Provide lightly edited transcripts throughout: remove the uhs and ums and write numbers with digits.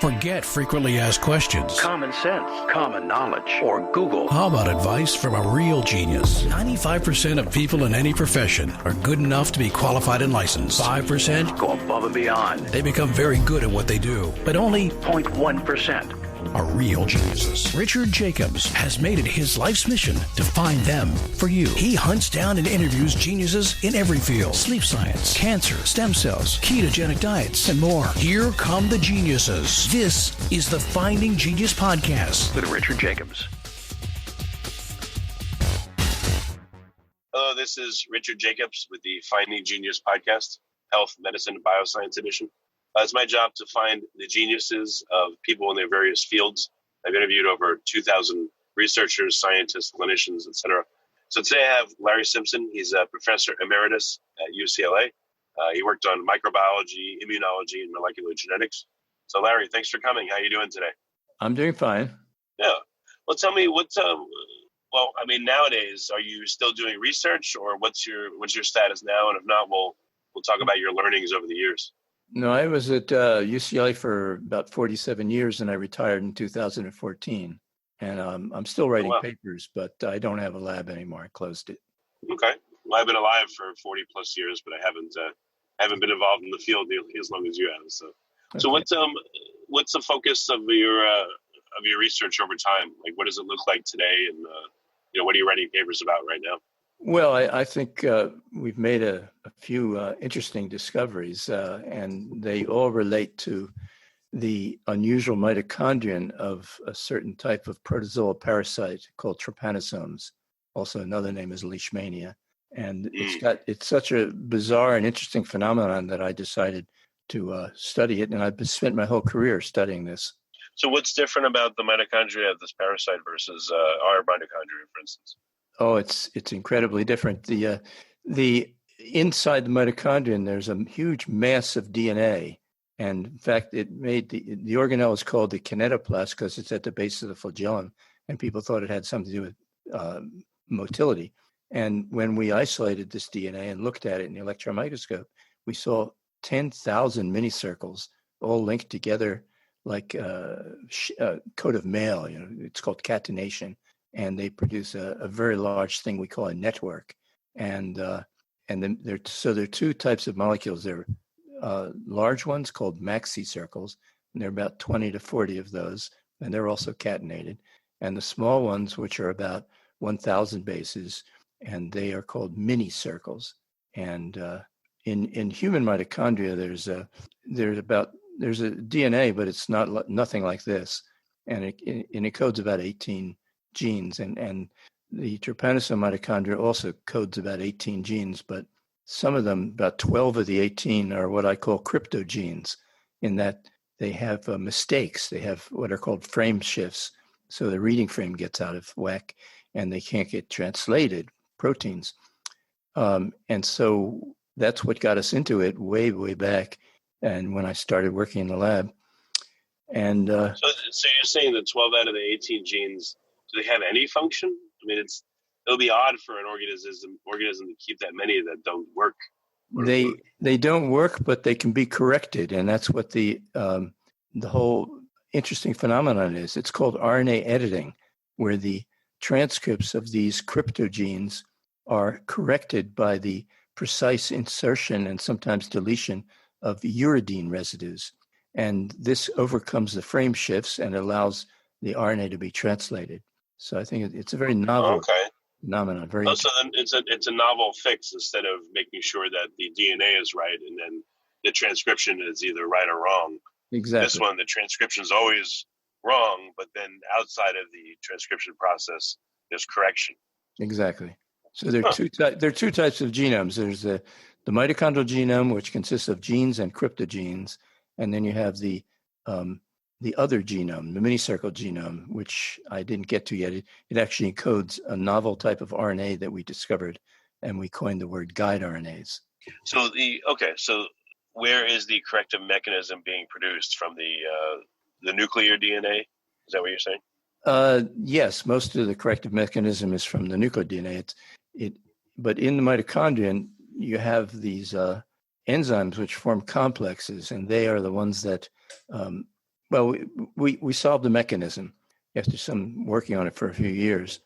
Forget frequently asked questions. Common sense, common knowledge, or Google. How about advice from a real genius? 95% of people in any profession are good enough to be qualified and licensed. 5% go above and beyond. They become very good at what they do, but only 0.1% are real geniuses. Richard Jacobs has made it his life's mission to find them for you. He hunts down and interviews geniuses in every field: sleep science, cancer, stem cells, ketogenic diets, and more. Here come the geniuses. This is the Finding Genius Podcast with Richard Jacobs. Hello, this is Richard Jacobs with the Finding Genius Podcast, Health, Medicine, and Bioscience Edition. It's my job to find the geniuses of people in their various fields. I've interviewed over 2,000 researchers, scientists, clinicians, etc. So today I have Larry Simpson. He's a Professor Emeritus at UCLA. He worked on microbiology, immunology, and molecular genetics. So Larry, thanks for coming. How are you doing today? I'm doing fine. Yeah. Well, tell me nowadays, are you still doing research, or what's your status now? And if not, we'll talk about your learnings over the years. No, I was at UCLA for about 47 years, and I retired in 2014. And I'm still writing papers, but I don't have a lab anymore. I closed it. Okay. Well, I've been alive for 40 plus years, but I haven't been involved in the field nearly as long as you have. So, Okay. So what's the focus of your research over time? Like, what does it look like today, and what are you writing papers about right now? Well, I think we've made a few interesting discoveries, and they all relate to the unusual mitochondrion of a certain type of protozoal parasite called trypanosomes. Also, another name is Leishmania. And it's such a bizarre and interesting phenomenon that I decided to study it, and I've spent my whole career studying this. So what's different about the mitochondria of this parasite versus our mitochondria, for instance? Oh, it's incredibly different. The inside the mitochondrion, there's a huge mass of DNA, and in fact, it made the organelle is called the kinetoplast because it's at the base of the flagellum, and people thought it had something to do with motility. And when we isolated this DNA and looked at it in the electron microscope, we saw 10,000 minicircles all linked together like a coat of mail. It's called catenation. And they produce a very large thing we call a network. And then there are two types of molecules. There are large ones called Maxicircles, and there are about 20 to 40 of those, and they're also catenated. And the small ones, which are about 1,000 bases, and they are called Minicircles. And in human mitochondria, there's a DNA, but it's nothing like this, and it encodes about 18 genes, and the trypanosome mitochondria also codes about 18 genes, but some of them, about 12 of the 18, are what I call cryptogenes, in that they have mistakes. They have what are called frame shifts, so the reading frame gets out of whack, and they can't get translated, proteins. And so that's what got us into it way, way back, and when I started working in the lab. And so you're saying that 12 out of the 18 genes, do they have any function? I mean, it'll be odd for an organism to keep that many that don't work. They don't work, but they can be corrected, and that's what the whole interesting phenomenon is. It's called RNA editing, where the transcripts of these cryptogenes are corrected by the precise insertion and sometimes deletion of uridine residues, and this overcomes the frame shifts and allows the RNA to be translated. So I think it's a very novel phenomenon. So then it's a novel fix instead of making sure that the DNA is right and then the transcription is either right or wrong. Exactly. This one, the transcription is always wrong, but then outside of the transcription process, there's correction. Exactly. So there are two types of genomes. There's the mitochondrial genome, which consists of genes and cryptogenes, and then you have the other genome, the minicircle genome, which I didn't get to yet. It actually encodes a novel type of RNA that we discovered, and we coined the word guide RNAs. So where is the corrective mechanism being produced from the nuclear DNA? Is that what you're saying? Yes, most of the corrective mechanism is from the nuclear DNA. But in the mitochondrion, you have these enzymes which form complexes, and they are the ones that Well, we solved the mechanism after some working on it for a few years,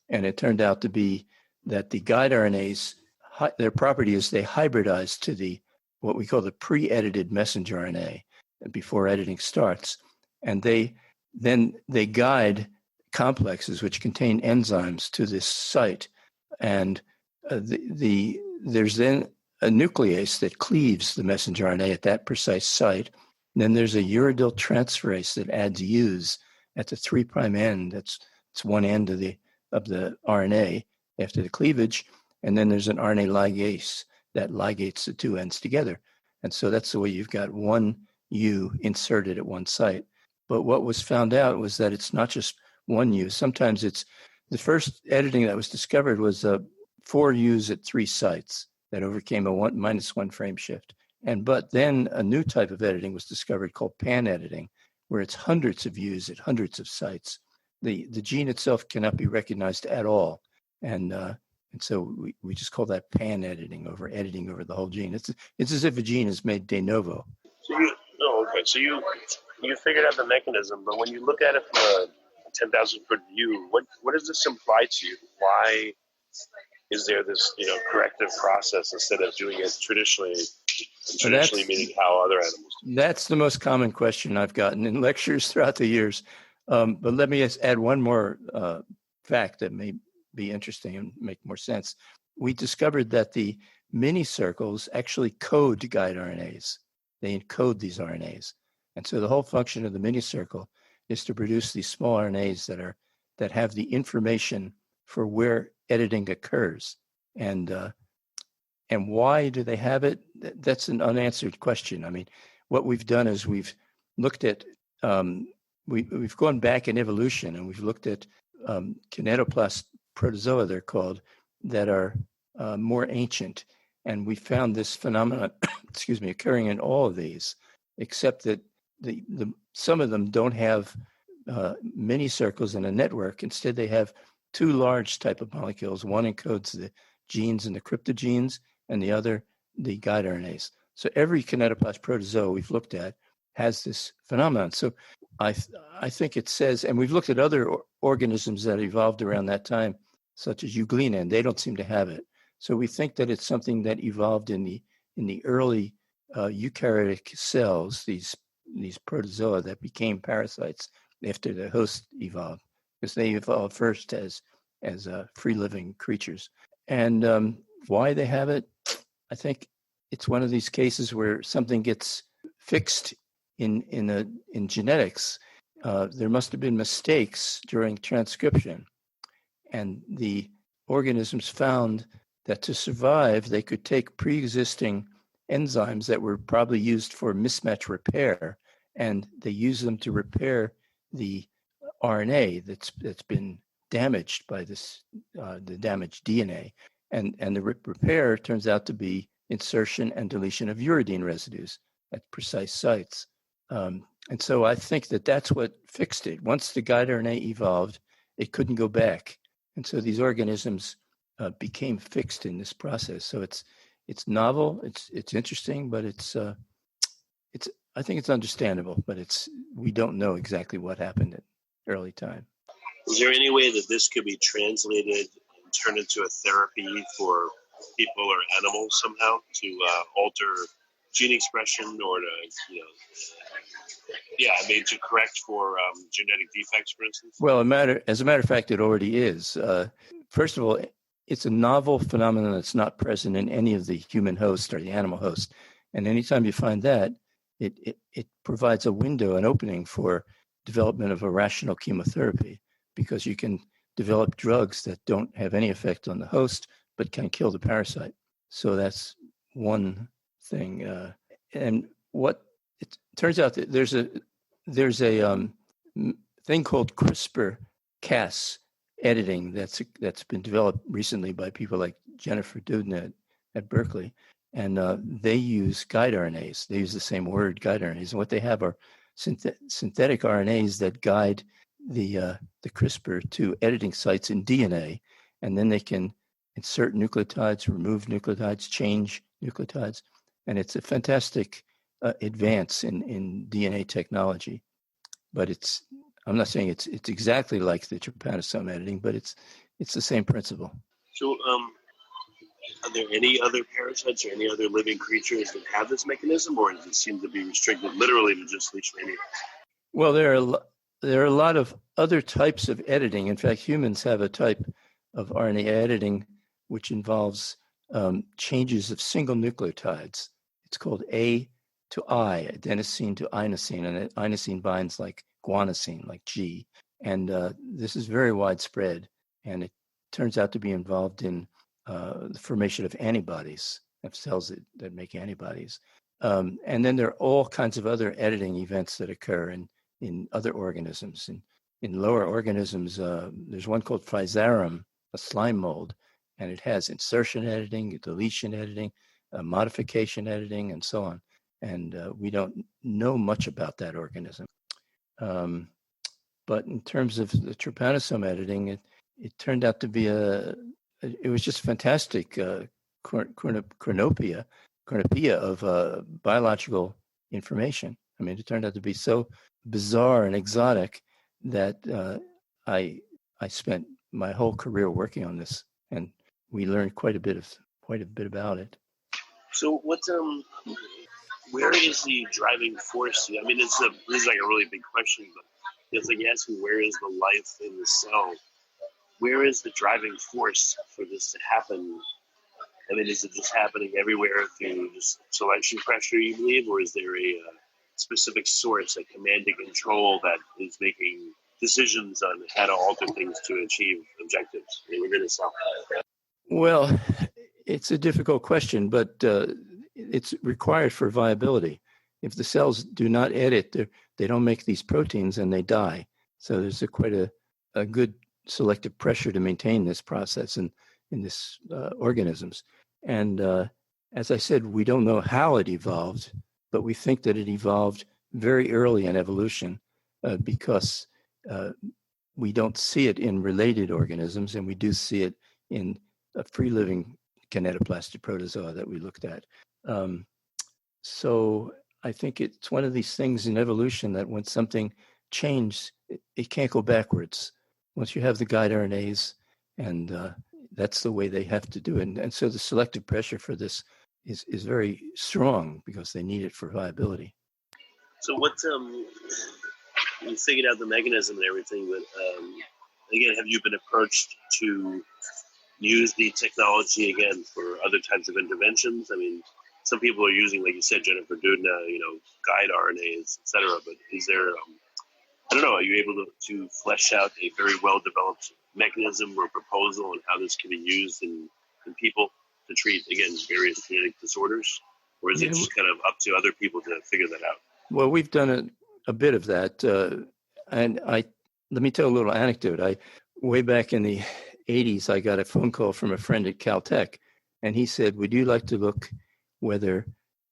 and it turned out to be that the guide RNAs, their property is they hybridize to the what we call the pre-edited messenger RNA before editing starts, and they guide complexes which contain enzymes to this site, and there's then a nuclease that cleaves the messenger RNA at that precise site. And then there's a uridyl transferase that adds U's at the 3' end. It's one end of the RNA after the cleavage, and then there's an RNA ligase that ligates the two ends together. And so that's the way you've got one U inserted at one site. But what was found out was that it's not just one U. Sometimes it's the first editing that was discovered was 4 U's at 3 sites that overcame a -1 frame shift. But then a new type of editing was discovered called pan editing, where it's hundreds of U's at hundreds of sites. The gene itself cannot be recognized at all. And so we just call that pan editing over the whole gene. It's as if a gene is made de novo. So you figured out the mechanism, but when you look at it from a 10,000-foot view, what does this imply to you? Why is there this corrective process instead of doing it traditionally? Traditionally meaning how other animals do. That's the most common question I've gotten in lectures throughout the years. But let me add one more fact that may be interesting and make more sense. We discovered that the Minicircles actually code guide RNAs. They encode these RNAs. And so the whole function of the Minicircle is to produce these small RNAs that have the information for where editing occurs. And why do they have it? That's an unanswered question. I mean, what we've done is we've looked at, we've gone back in evolution and we've looked at kinetoplast protozoa, they're called, that are more ancient. And we found this phenomenon, occurring in all of these, except that some of them don't have Minicircles in a network. Instead, they have 2 large type of molecules. One encodes the genes and the cryptogenes, and the other, the guide RNAs. So every kinetoplast protozoa we've looked at has this phenomenon. So I think it says, and we've looked at other organisms that evolved around that time, such as euglena, and they don't seem to have it. So we think that it's something that evolved in the early eukaryotic cells, these protozoa that became parasites after the host evolved, because they evolved first as free living creatures. And why they have it, I think it's one of these cases where something gets fixed in genetics. There must have been mistakes during transcription, and the organisms found that to survive, they could take pre-existing enzymes that were probably used for mismatch repair, and they use them to repair the RNA that's been damaged by the damaged DNA. And the repair turns out to be insertion and deletion of uridine residues at precise sites. And so I think that that's what fixed it. Once the guide RNA evolved, it couldn't go back. And so these organisms became fixed in this process. So it's novel, it's interesting, but I think it's understandable, but we don't know exactly what happened at early time. Is there any way that this could be translated and turned into a therapy for people or animals somehow to alter gene expression or to correct for genetic defects, for instance? Well, as a matter of fact, it already is. First of all, it's a novel phenomenon that's not present in any of the human host or the animal host. And anytime you find that, it provides a window, an opening for development of a rational chemotherapy, because you can develop drugs that don't have any effect on the host, but can kill the parasite. So that's one thing. And what it turns out that there's a thing called CRISPR-Cas editing that's been developed recently by people like Jennifer Doudna at Berkeley, and they use guide RNAs. They use the same word, guide RNAs, and what they have are synthetic RNAs that guide the CRISPR to editing sites in DNA, and then they can insert nucleotides, remove nucleotides, change nucleotides, and it's a fantastic advance in DNA technology. but I'm not saying it's exactly like the trypanosome editing, but it's the same principle. So, are there any other parasites or any other living creatures that have this mechanism, or does it seem to be restricted literally to just Leishmania? Well, there are a lot of other types of editing. In fact, humans have a type of RNA editing which involves changes of single nucleotides. It's called A to I, adenosine to inosine, and inosine binds like guanosine, like G. And this is very widespread, and it turns out to be involved in the formation of antibodies, of cells that make antibodies. And then there are all kinds of other editing events that occur in other organisms. In lower organisms, there's one called Physarum, a slime mold, and it has insertion editing, deletion editing, modification editing, and so on. And we don't know much about that organism. But in terms of the trypanosome editing, it turned out to be it was just fantastic cornucopia of biological information. I mean, it turned out to be so bizarre and exotic that I spent my whole career working on this, and we learned quite a bit about it. So, where is the driving force? I mean, this is like a really big question, but it's like asking where is the life in the cell? Where is the driving force for this to happen? I mean, is it just happening everywhere through just selection pressure, you believe, or is there a specific source, a command and control that is making decisions on how to alter things to achieve objectives within a cell? Well, it's a difficult question, but it's required for viability. If the cells do not edit, they don't make these proteins and they die. So there's quite a good selective pressure to maintain this process in this organisms. And as I said, we don't know how it evolved, but we think that it evolved very early in evolution because we don't see it in related organisms, and we do see it in a free-living kinetoplastic protozoa that we looked at. So I think it's one of these things in evolution that when something changes, it can't go backwards. Once you have the guide RNAs, and that's the way they have to do it. And so the selective pressure for this is very strong because they need it for viability. So what's you figured out the mechanism and everything, but again, have you been approached to use the technology again for other types of interventions? I mean, some people are using, like you said, Jennifer Doudna, guide RNAs, et cetera, but is there, I don't know, are you able to flesh out a very well-developed mechanism or proposal on how this can be used in people to treat, again, various genetic disorders? Or is it just kind of up to other people to figure that out? Well, we've done a bit of that. And let me tell a little anecdote. Way back in the 80s, I got a phone call from a friend at Caltech, and he said, would you like to look whether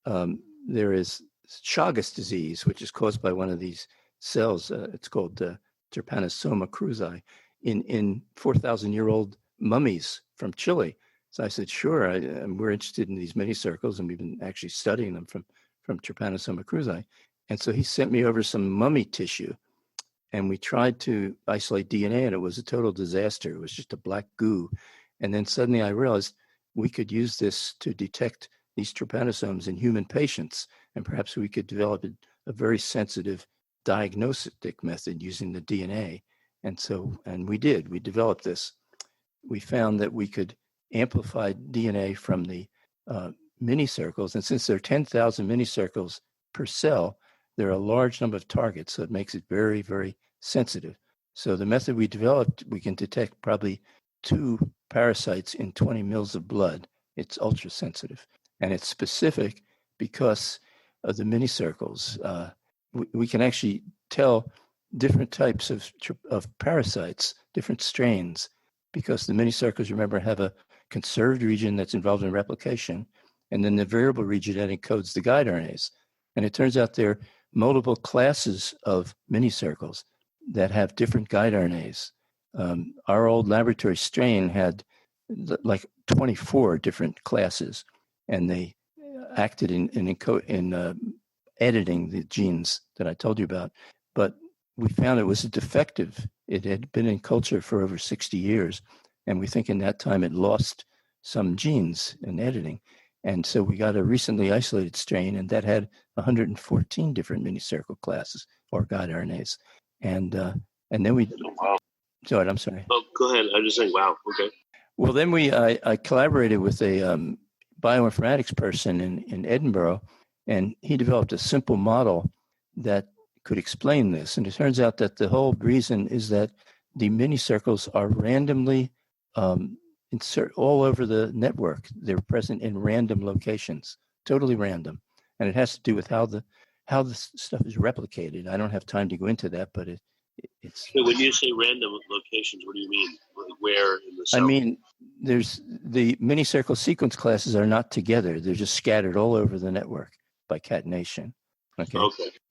there is Chagas disease, which is caused by one of these cells, it's called Trypanosoma cruzi, in 4,000-year-old mummies from Chile. So I said, sure, we're interested in these minicircles, and we've been actually studying them from Trypanosoma cruzi. And so he sent me over some mummy tissue, and we tried to isolate DNA, and it was a total disaster. It was just a black goo. And then suddenly I realized we could use this to detect these trypanosomes in human patients, and perhaps we could develop a very sensitive diagnostic method using the DNA. And we did. We developed this. We found that we could amplify DNA from the minicircles, and since there are 10,000 minicircles per cell, there are a large number of targets, so it makes it very, very sensitive. So the method we developed, we can detect probably 2 parasites in 20 mils of blood. It's ultra sensitive, and it's specific because of the minicircles. We can actually tell different types of parasites, different strains, because the minicircles, remember, have a conserved region that's involved in replication, and then the variable region that encodes the guide RNAs. And it turns out there are multiple classes of minicircles that have different guide RNAs. Our old laboratory strain had like 24 different classes, and they acted in editing the genes that I told you about. But we found it was defective. It had been in culture for over 60 years, and we think in that time it lost some genes in editing. And so we got a recently isolated strain, and that had 114 different minicircle classes or guide RNAs. And then we. Oh, wow. Sorry, I'm sorry. Oh, go ahead. I'm just saying, wow. Okay. Well, then I collaborated with a bioinformatics person in Edinburgh, and he developed a simple model that could explain this. And it turns out that the whole reason is that the minicircles are randomly insert all over the network. They're present in random locations, totally random, and it has to do with how the stuff is replicated. I don't have time to go into that, but it's. So when you say random locations, what do you mean? Like where in the cell? I mean, there's the minicircle sequence classes are not together; they're just scattered all over the network by catenation. Okay.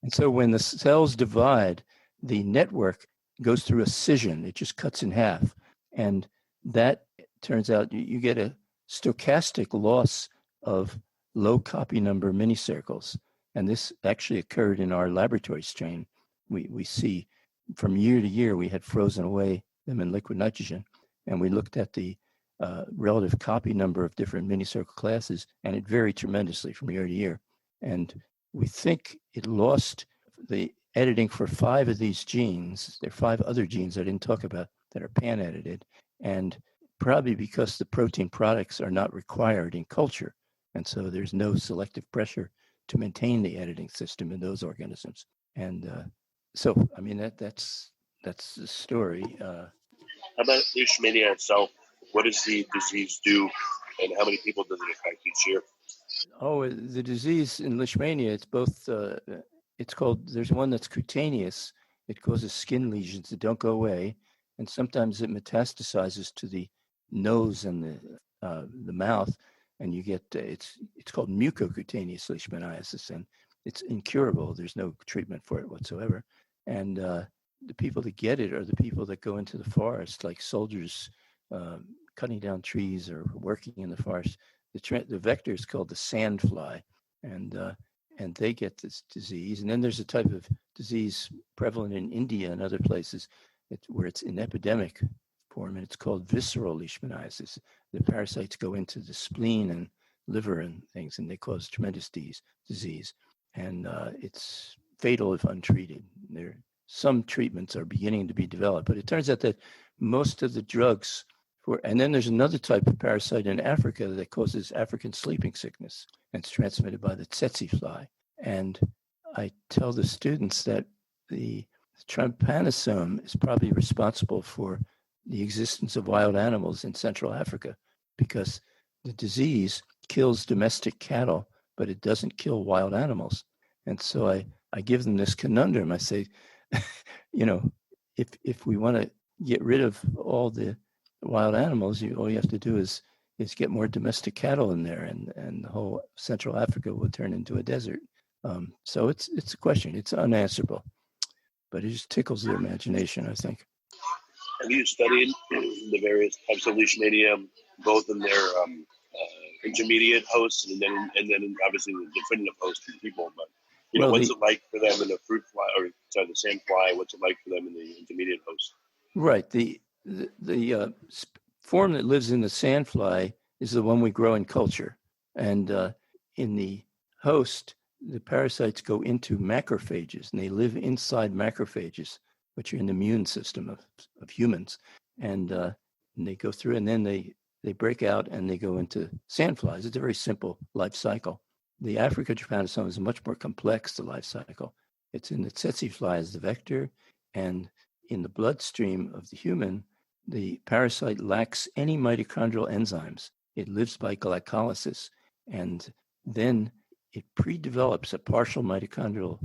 And so when the cells divide, the network goes through a scission. It just cuts in half, and that turns out you get a stochastic loss of low copy number minicircles. And this actually occurred in our laboratory strain. We see from year to year, we had frozen away them in liquid nitrogen. And we looked at the relative copy number of different minicircle classes, and it varied tremendously from year to year. And we think it lost the editing for 5 of these genes. There are 5 other genes I didn't talk about that are pan-edited. And probably because the protein products are not required in culture. And so there's no selective pressure to maintain the editing system in those organisms. And so, I mean, that's the story. How about Leishmania itself? What does the disease do, and how many people does it affect each year? Oh, the disease in Leishmania, it's both, it's called, there's one that's cutaneous. It causes skin lesions that don't go away. And sometimes it metastasizes to the nose and the mouth, and you get it's called mucocutaneous leishmaniasis, and it's incurable. There's no treatment for it whatsoever. And the people that get it are the people that go into the forest, like soldiers cutting down trees or working in the forest. The vector is called the sandfly, and they get this disease. And then there's a type of disease prevalent in India and other places where it's an epidemic form, and it's called visceral leishmaniasis. The parasites go into the spleen and liver and things, and they cause tremendous disease. And it's fatal if untreated. Some treatments are beginning to be developed, but it turns out that most of the drugs and then there's another type of parasite in Africa that causes African sleeping sickness, and it's transmitted by the tsetse fly. And I tell the students that the trypanosome is probably responsible for the existence of wild animals in Central Africa, because the disease kills domestic cattle, but it doesn't kill wild animals. And so I give them this conundrum. I say, if we want to get rid of all the wild animals, all you have to do is get more domestic cattle in there, and the whole Central Africa will turn into a desert. So it's a question. It's unanswerable, but it just tickles the imagination, I think. Have you studied the various types of Leishmania, both in their intermediate hosts and then obviously the definitive host in people? But what's it like for them in the fruit fly, or sorry, the sand fly? What's it like for them in the intermediate host? Right. The form that lives in the sandfly is the one we grow in culture, and in the host, the parasites go into macrophages, and they live inside macrophages, which are in the immune system of humans, and they go through, and then they break out and they go into sandflies. It's a very simple life cycle. The African trypanosome is much more complex, the life cycle. It's in the tsetse fly as the vector, and in the bloodstream of the human, the parasite lacks any mitochondrial enzymes. It lives by glycolysis, and then it pre-develops a partial mitochondrial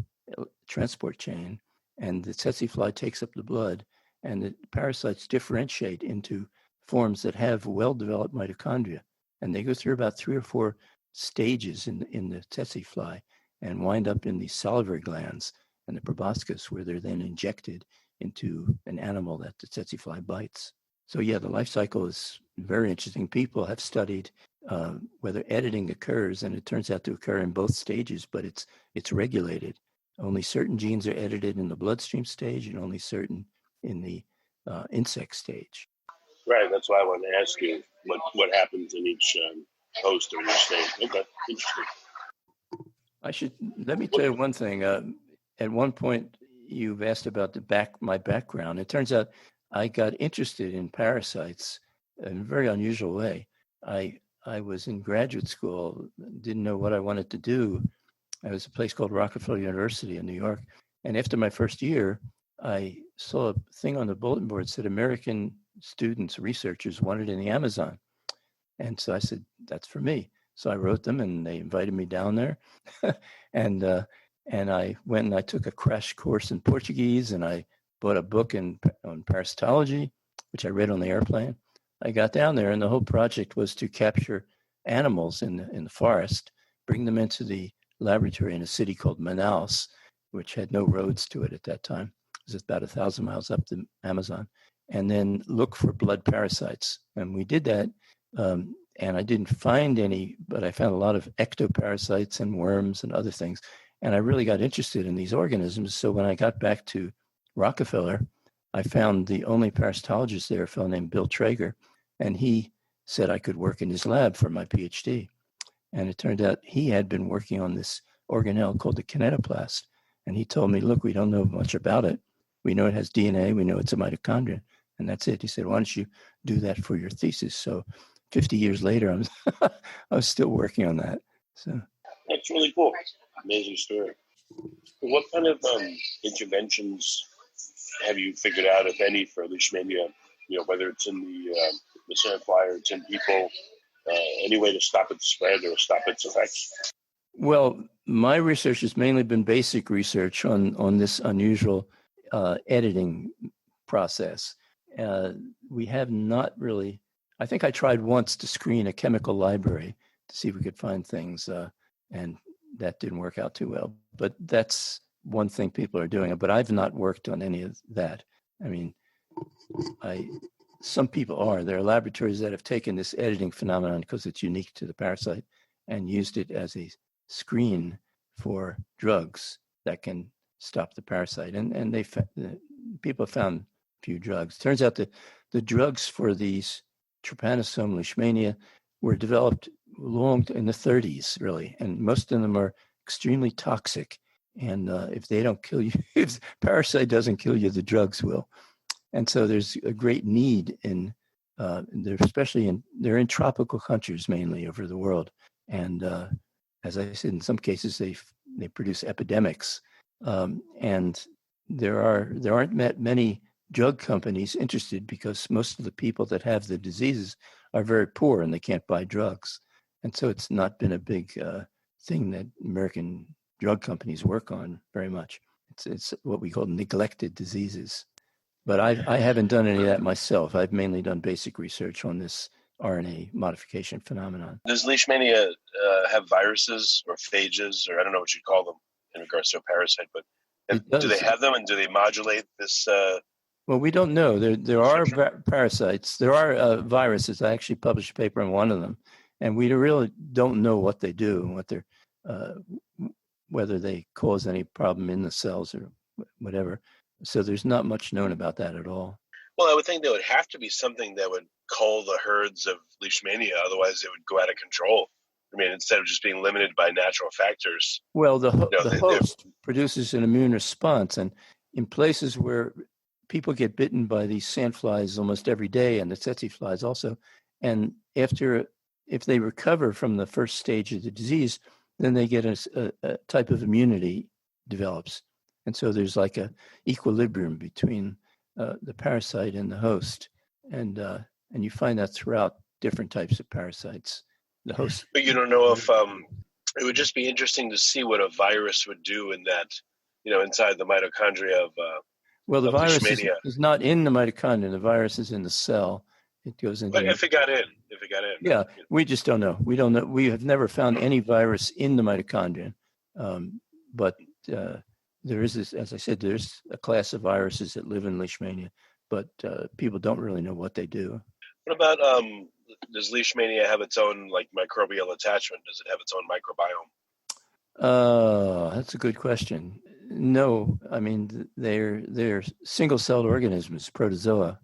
transport chain, and the tsetse fly takes up the blood, and the parasites differentiate into forms that have well-developed mitochondria. And they go through about 3 or 4 stages in the tsetse fly and wind up in the salivary glands and the proboscis, where they're then injected into an animal that the tsetse fly bites. So yeah, the life cycle is very interesting. People have studied whether editing occurs, and it turns out to occur in both stages, but it's regulated. only certain genes are edited in the bloodstream stage and only certain in the insect stage. Right. That's why I wanted to ask you what happens in each host or each stage. Okay, interesting. Let me tell you one thing. At one point, you've asked about my background. It turns out I got interested in parasites in a very unusual way. I was in graduate school, didn't know what I wanted to do. I was a place called Rockefeller University in New York. And after my first year, I saw a thing on the bulletin board that said American students, researchers wanted in the Amazon. And so I said, that's for me. So I wrote them and they invited me down there. and I went and I took a crash course in Portuguese and I bought a book on parasitology, which I read on the airplane. I got down there and the whole project was to capture animals in the forest, bring them into the laboratory in a city called Manaus, which had no roads to it at that time. It was about 1,000 miles up the Amazon, and then look for blood parasites. And we did that. And I didn't find any, but I found a lot of ectoparasites and worms and other things. And I really got interested in these organisms. So when I got back to Rockefeller, I found the only parasitologist there, a fellow named Bill Traeger, and he said I could work in his lab for my PhD. And it turned out he had been working on this organelle called the kinetoplast. And he told me, look, we don't know much about it. We know it has DNA. We know it's a mitochondria. And that's it. He said, why don't you do that for your thesis? So 50 years later, I was still working on that. So that's really cool. Amazing story. What kind of interventions have you figured out, if any, for Leishmania? Whether it's in the sandfly or it's in people, any way to stop its spread or stop its effects? Well, my research has mainly been basic research on this unusual editing process. We have not really. I think I tried once to screen a chemical library to see if we could find things, and that didn't work out too well. But that's one thing people are doing. But I've not worked on any of that. I mean, some people are. There are laboratories that have taken this editing phenomenon because it's unique to the parasite and used it as a screen for drugs that can stop the parasite. And people found a few drugs. Turns out that the drugs for these trypanosome Leishmania were developed long in the 30s, really, and most of them are extremely toxic. And if they don't kill you, if the parasite doesn't kill you, the drugs will. And so there's a great need they're in tropical countries mainly over the world. And as I said, in some cases they produce epidemics. And there aren't many drug companies interested because most of the people that have the diseases are very poor and they can't buy drugs. And so it's not been a big thing that American drug companies work on very much. It's what we call neglected diseases. But I haven't done any of that myself. I've mainly done basic research on this RNA modification phenomenon. Does Leishmania have viruses or phages, or I don't know what you'd call them in regards to a parasite, but do they have them and do they modulate this? Well, we don't know. There are parasites. There are viruses. I actually published a paper on one of them, and we really don't know what they do and what they're, whether they cause any problem in the cells or whatever. So there's not much known about that at all. Well, I would think there would have to be something that would cull the herds of Leishmania. Otherwise, it would go out of control. I mean, instead of just being limited by natural factors. Well, the host produces an immune response. And in places where people get bitten by these sandflies almost every day, and the tsetse flies also, and if they recover from the first stage of the disease, then they get a type of immunity develops. And so there's like a equilibrium between the parasite and the host. And you find that throughout different types of parasites. The host. But you don't know if it would just be interesting to see what a virus would do in that, inside the mitochondria of the virus is not in the mitochondria. The virus is in the cell. It goes into. But if it got in. Yeah, we just don't know. We don't know. We have never found any virus in the mitochondria. But there is this, as I said, there's a class of viruses that live in Leishmania, but people don't really know what they do. What about does Leishmania have its own microbial attachment? Does it have its own microbiome? That's a good question. No, I mean, they're single-celled organisms, protozoa,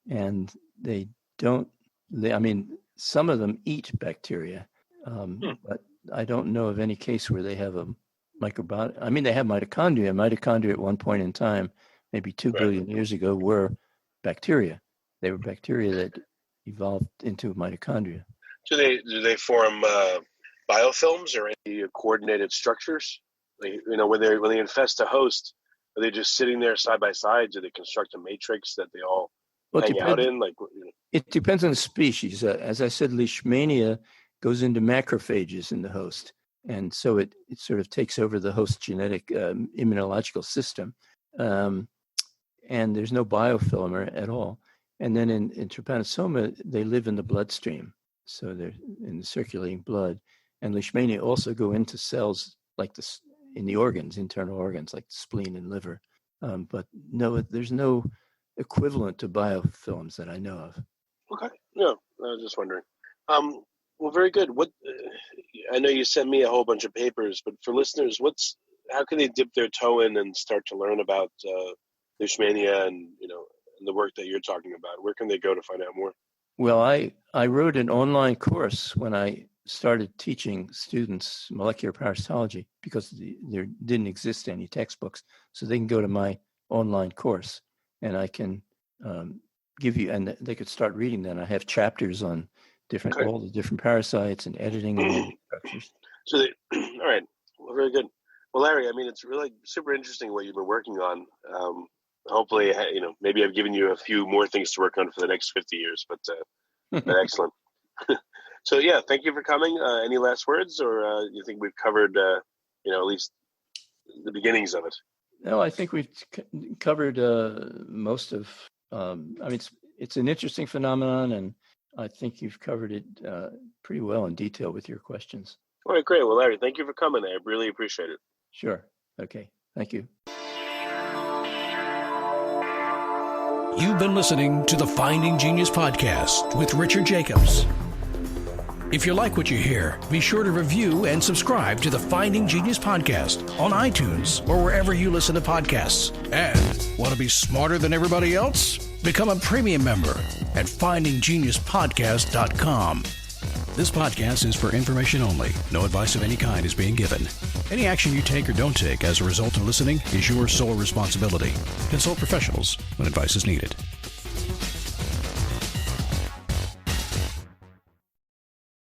and they don't, I mean, some of them eat bacteria, but I don't know of any case where they have a microbiome. I mean, they have mitochondria. Mitochondria at one point in time, maybe 2 billion years ago, were bacteria. They were bacteria that evolved into mitochondria. Do they form biofilms or any coordinated structures? Like, when they infest a host, are they just sitting there side by side? Do they construct a matrix that they all hang out in? It depends on the species. As I said, Leishmania goes into macrophages in the host, and so it sort of takes over the host genetic immunological system, and there's no biofilm at all. And then in trypanosoma, they live in the bloodstream, so they're in the circulating blood. And Leishmania also go into cells like this in the organs, internal organs like the spleen and liver. But no, there's no equivalent to biofilms that I know of. Okay. No, I was just wondering. Well, very good. I know you sent me a whole bunch of papers, but for listeners, how can they dip their toe in and start to learn about Leishmania and the work that you're talking about? Where can they go to find out more? Well, I wrote an online course when I started teaching students molecular parasitology because there didn't exist any textbooks. So they can go to my online course and I can give you, and they could start reading that. I have chapters on all the different parasites and editing and structures. So, all right. Well, very good. Well, Larry, I mean, it's really super interesting what you've been working on. Hopefully, maybe I've given you a few more things to work on for the next 50 years, but excellent. So, yeah, thank you for coming. Any last words, or you think we've covered, at least the beginnings of it? No, I think we've covered most of. It's an interesting phenomenon, and I think you've covered it pretty well in detail with your questions. All right, great. Well, Larry, thank you for coming. I really appreciate it. Sure. Okay. Thank you. You've been listening to the Finding Genius podcast with Richard Jacobs. If you like what you hear, be sure to review and subscribe to the Finding Genius podcast on iTunes or wherever you listen to podcasts. And want to be smarter than everybody else? Become a premium member at findinggeniuspodcast.com. This podcast is for information only. No advice of any kind is being given. Any action you take or don't take as a result of listening is your sole responsibility. Consult professionals when advice is needed.